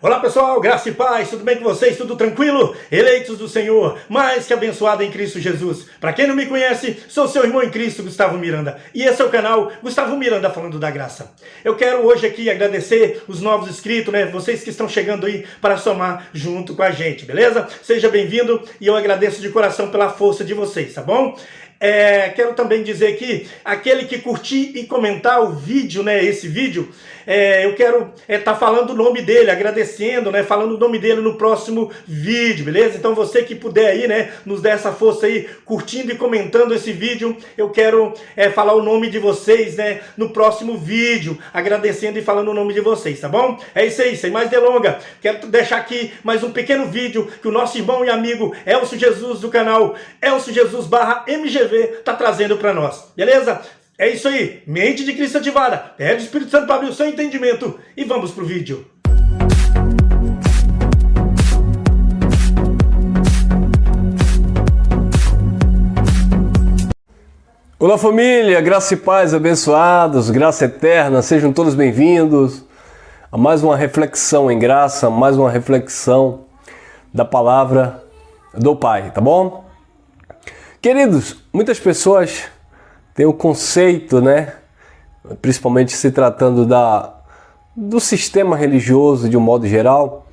Olá pessoal, graça e paz, tudo bem com vocês? Tudo tranquilo? Eleitos do Senhor, mais que abençoado em Cristo Jesus. Para quem não me conhece, sou seu irmão em Cristo, Gustavo Miranda. E esse é o canal Gustavo Miranda falando da graça. Eu quero hoje aqui agradecer os novos inscritos, vocês que estão chegando aí para somar junto com a gente, beleza? Seja bem-vindo e eu agradeço de coração pela força de vocês, tá bom? Quero também dizer que aquele que curtir e comentar o vídeo, esse vídeo, eu quero estar falando o nome dele, agradecendo, falando o nome dele no próximo vídeo, beleza? Então você que puder aí, nos dar essa força aí, curtindo e comentando esse vídeo, eu quero falar o nome de vocês, no próximo vídeo, agradecendo e falando o nome de vocês, tá bom? É isso aí, sem mais delonga, quero deixar aqui mais um pequeno vídeo que o nosso irmão e amigo Elcio Jesus do canal Elcio Jesus /MGV está trazendo para nós, beleza? É isso aí, mente de Cristo ativada, pede o Espírito Santo para abrir o seu entendimento e vamos pro vídeo. Olá família, graça e paz abençoados, graça eterna, sejam todos bem-vindos a mais uma reflexão em graça, mais uma reflexão da palavra do Pai, tá bom? Queridos, muitas pessoas têm o conceito, principalmente se tratando do sistema religioso de um modo geral,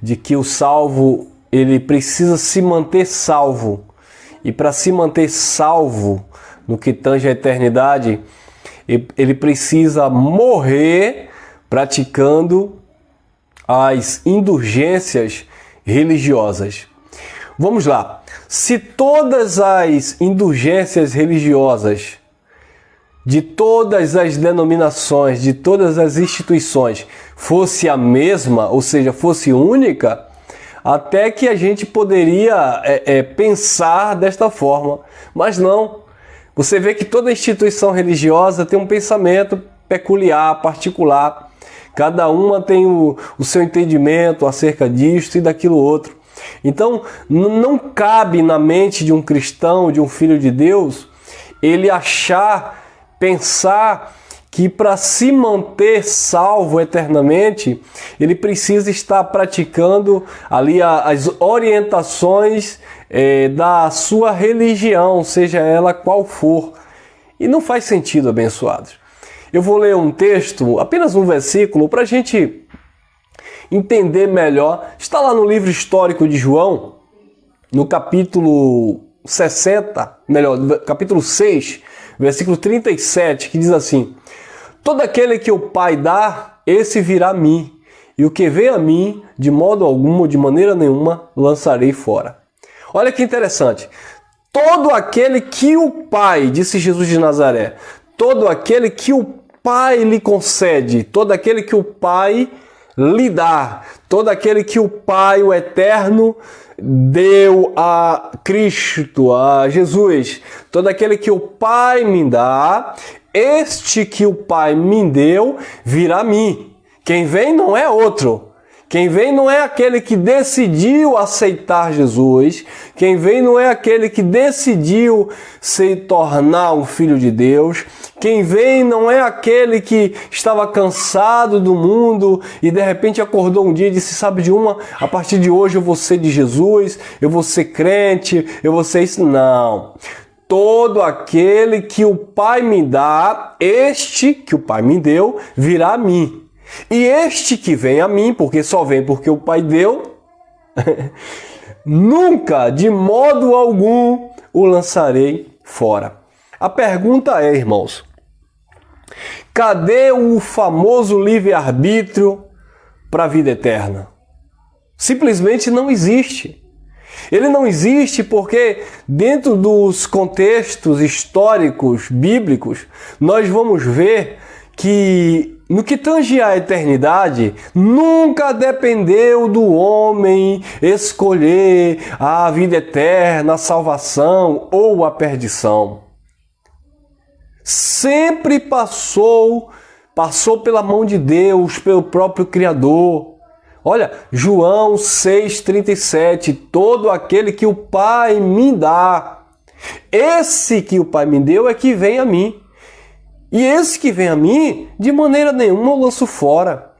de que o salvo, ele precisa se manter salvo. E para se manter salvo no que tange a eternidade, ele precisa morrer praticando as indulgências religiosas. Vamos lá. Se todas as indulgências religiosas de todas as denominações, de todas as instituições, fosse a mesma, ou seja, fosse única, até que a gente poderia pensar desta forma. Mas não. Você vê que toda instituição religiosa tem um pensamento peculiar, particular. Cada uma tem o seu entendimento acerca disto e daquilo outro. Então, não cabe na mente de um cristão, de um filho de Deus, ele pensar que para se manter salvo eternamente, ele precisa estar praticando ali as orientações da sua religião, seja ela qual for. E não faz sentido, abençoados. Eu vou ler um texto, apenas um versículo, para a gente entender melhor. Está lá no livro histórico de João, no capítulo 6, versículo 37, que diz assim: todo aquele que o Pai dá, esse virá a mim, e o que vem a mim, de modo algum ou de maneira nenhuma, lançarei fora. Olha que interessante. Todo aquele que o Pai, disse Jesus de Nazaré, todo aquele que o Pai lhe concede, todo aquele que o Pai lhe dá, todo aquele que o Pai, o Eterno, deu a Cristo, a Jesus, todo aquele que o Pai me dá, este que o Pai me deu, virá a mim. Quem vem não é outro. Quem vem não é aquele que decidiu aceitar Jesus. Quem vem não é aquele que decidiu se tornar um filho de Deus. Quem vem não é aquele que estava cansado do mundo e de repente acordou um dia e disse: sabe de uma, a partir de hoje eu vou ser de Jesus, eu vou ser crente, eu vou ser isso. Não. Todo aquele que o Pai me dá, este que o Pai me deu, virá a mim. E este que vem a mim, porque só vem porque o Pai deu, nunca, de modo algum, o lançarei fora. A pergunta é, irmãos, cadê o famoso livre-arbítrio para a vida eterna? Simplesmente não existe. Ele não existe porque dentro dos contextos históricos, bíblicos, nós vamos ver que no que tange à eternidade, nunca dependeu do homem escolher a vida eterna, a salvação ou a perdição. Sempre passou pela mão de Deus, pelo próprio Criador. Olha, João 6,37, todo aquele que o Pai me dá, esse que o Pai me deu é que vem a mim. E esse que vem a mim, de maneira nenhuma eu lanço fora.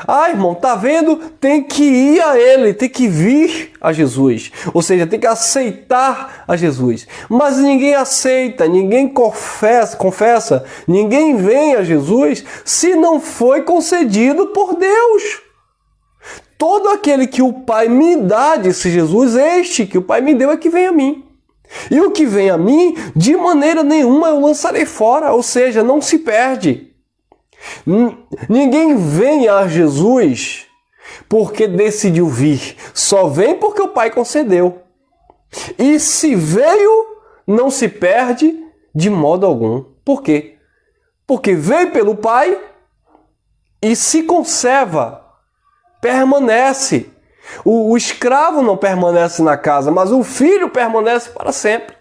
Ah, irmão, tá vendo? Tem que ir a Ele, tem que vir a Jesus. Ou seja, tem que aceitar a Jesus. Mas ninguém aceita, ninguém confessa, ninguém vem a Jesus se não foi concedido por Deus. Todo aquele que o Pai me dá, disse Jesus, este que o Pai me deu é que vem a mim. E o que vem a mim, de maneira nenhuma eu lançarei fora, ou seja, não se perde. Ninguém vem a Jesus porque decidiu vir, só vem porque o Pai concedeu. E se veio, não se perde de modo algum. Por quê? Porque veio pelo Pai e se conserva, permanece. O escravo não permanece na casa, mas o filho permanece para sempre.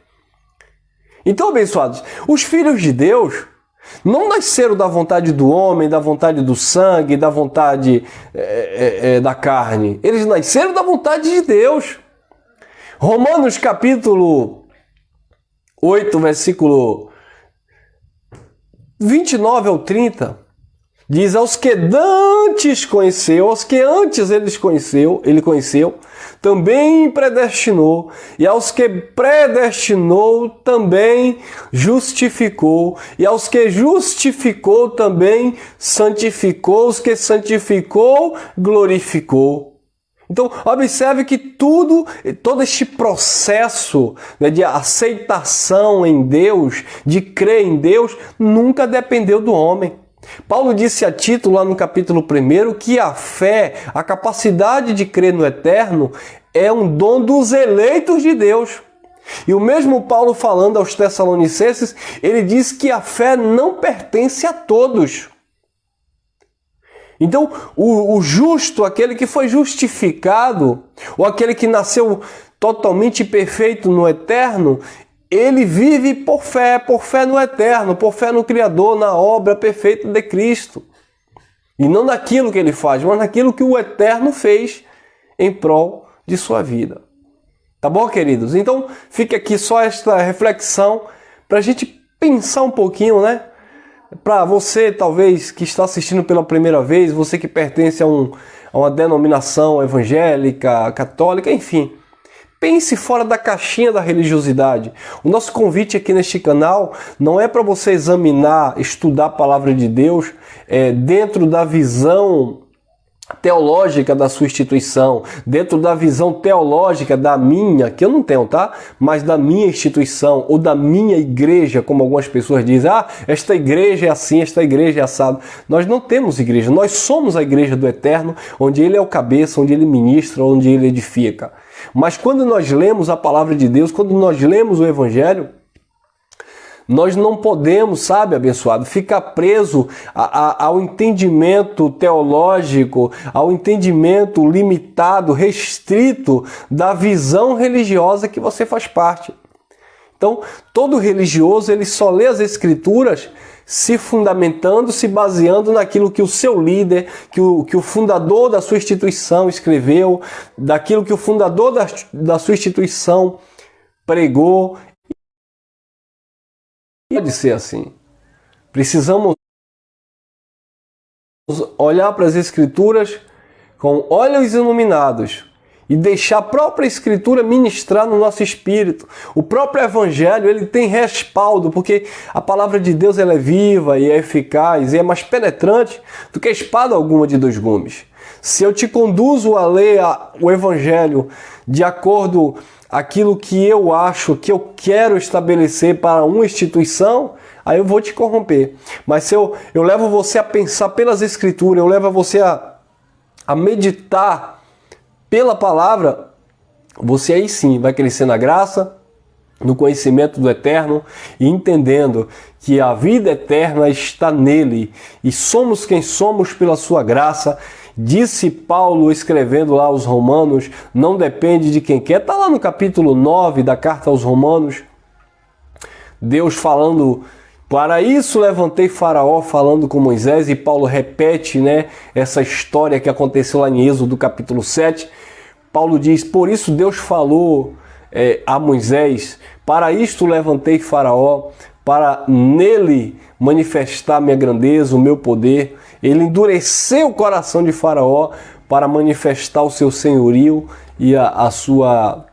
Então, abençoados, os filhos de Deus não nasceram da vontade do homem, da vontade do sangue, da vontade da carne. Eles nasceram da vontade de Deus. Romanos capítulo 8, versículo 29 ao 30, diz: aos que antes conheceu, aos que antes ele conheceu, também predestinou, e aos que predestinou também justificou, e aos que justificou também santificou, os que santificou glorificou. Então, observe que todo este processo, né, de aceitação em Deus, de crer em Deus, nunca dependeu do homem. Paulo disse a Tito, lá no capítulo 1, que a fé, a capacidade de crer no eterno, é um dom dos eleitos de Deus. E o mesmo Paulo, falando aos Tessalonicenses, ele diz que a fé não pertence a todos. Então, o justo, aquele que foi justificado, ou aquele que nasceu totalmente perfeito no eterno, ele vive por fé no eterno, por fé no Criador, na obra perfeita de Cristo. E não naquilo que ele faz, mas naquilo que o eterno fez em prol de sua vida. Tá bom, queridos? Então, fica aqui só esta reflexão para a gente pensar um pouquinho, né? Para você, talvez, que está assistindo pela primeira vez, você que pertence a uma denominação evangélica, católica, enfim. Pense fora da caixinha da religiosidade. O nosso convite aqui neste canal não é para você examinar, estudar a palavra de Deus dentro da visão teológica da sua instituição, dentro da visão teológica da minha, que eu não tenho, tá? Mas da minha instituição ou da minha igreja, como algumas pessoas dizem, esta igreja é assim, esta igreja é assado. Nós não temos igreja, nós somos a igreja do Eterno, onde Ele é o cabeça, onde Ele ministra, onde Ele edifica. Mas quando nós lemos a palavra de Deus, quando nós lemos o Evangelho, nós não podemos, sabe, abençoado, ficar preso ao entendimento teológico, ao entendimento limitado, restrito da visão religiosa que você faz parte. Então, todo religioso, ele só lê as Escrituras se fundamentando, se baseando naquilo que o seu líder, que o fundador da sua instituição escreveu, daquilo que o fundador da sua instituição pregou. Pode ser assim. Precisamos olhar para as Escrituras com olhos iluminados e deixar a própria Escritura ministrar no nosso espírito. O próprio Evangelho, ele tem respaldo, porque a palavra de Deus, ela é viva e é eficaz e é mais penetrante do que espada alguma de dois gumes. Se eu te conduzo a ler o Evangelho de acordo aquilo que eu acho, que eu quero estabelecer para uma instituição, aí eu vou te corromper. Mas se eu levo você a pensar pelas Escrituras, eu levo você a meditar pela palavra, você aí sim vai crescer na graça, no conhecimento do Eterno e entendendo que a vida eterna está nele e somos quem somos pela sua graça. Disse Paulo, escrevendo lá aos Romanos, não depende de quem quer. Está lá no capítulo 9 da carta aos Romanos, Deus falando: para isso levantei Faraó, falando com Moisés, e Paulo repete, né, essa história que aconteceu lá em Êxodo capítulo 7. Paulo diz: por isso Deus falou a Moisés, para isto levantei Faraó, para nele manifestar minha grandeza, o meu poder. Ele endureceu o coração de Faraó para manifestar o seu senhorio e a sua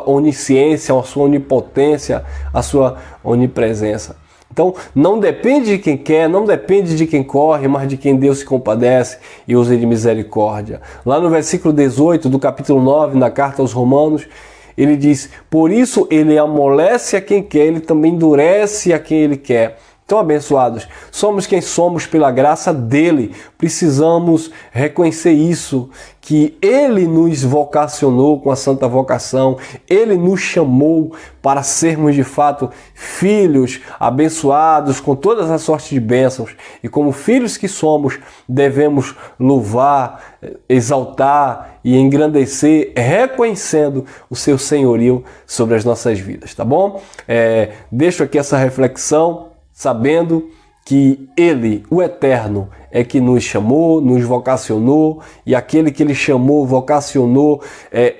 onisciência, a sua onipotência, a sua onipresença. Então, não depende de quem quer, não depende de quem corre, mas de quem Deus se compadece e usa de misericórdia. Lá no versículo 18 do capítulo 9, na carta aos Romanos, ele diz: por isso ele amolece a quem quer, ele também endurece a quem ele quer. Então, abençoados, somos quem somos pela graça dele. Precisamos reconhecer isso, que ele nos vocacionou com a santa vocação, ele nos chamou para sermos de fato filhos abençoados com todas as sortes de bênçãos. E como filhos que somos, devemos louvar, exaltar e engrandecer, reconhecendo o seu senhorio sobre as nossas vidas, tá bom? Deixo aqui essa reflexão, sabendo que Ele, o Eterno, é que nos chamou, nos vocacionou, e aquele que Ele chamou, vocacionou,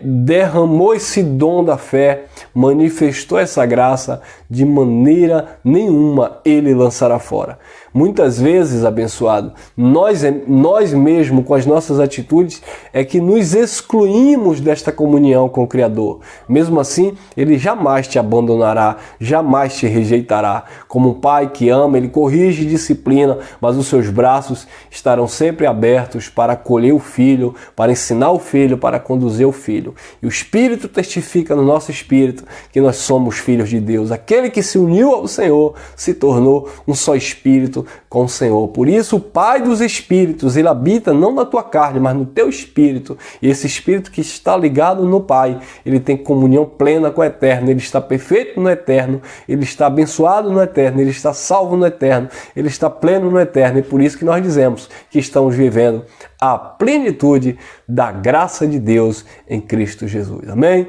derramou esse dom da fé, manifestou essa graça, de maneira nenhuma Ele lançará fora. Muitas vezes, abençoado, nós mesmos, com as nossas atitudes, é que nos excluímos desta comunhão com o Criador. Mesmo assim, Ele jamais te abandonará, jamais te rejeitará. Como um pai que ama, Ele corrige e disciplina, mas os seus braços estarão sempre abertos para acolher o filho, para ensinar o filho, para conduzir o filho. E o Espírito testifica no nosso espírito que nós somos filhos de Deus. Aquele que se uniu ao Senhor se tornou um só espírito com o Senhor. Por isso, o Pai dos Espíritos, Ele habita não na tua carne, mas no teu espírito. E esse espírito que está ligado no Pai, ele tem comunhão plena com o Eterno. Ele está perfeito no Eterno, ele está abençoado no Eterno, ele está salvo no Eterno, ele está pleno no Eterno. E por isso que nós dizemos que estamos vivendo a plenitude da graça de Deus em Cristo Jesus. Amém?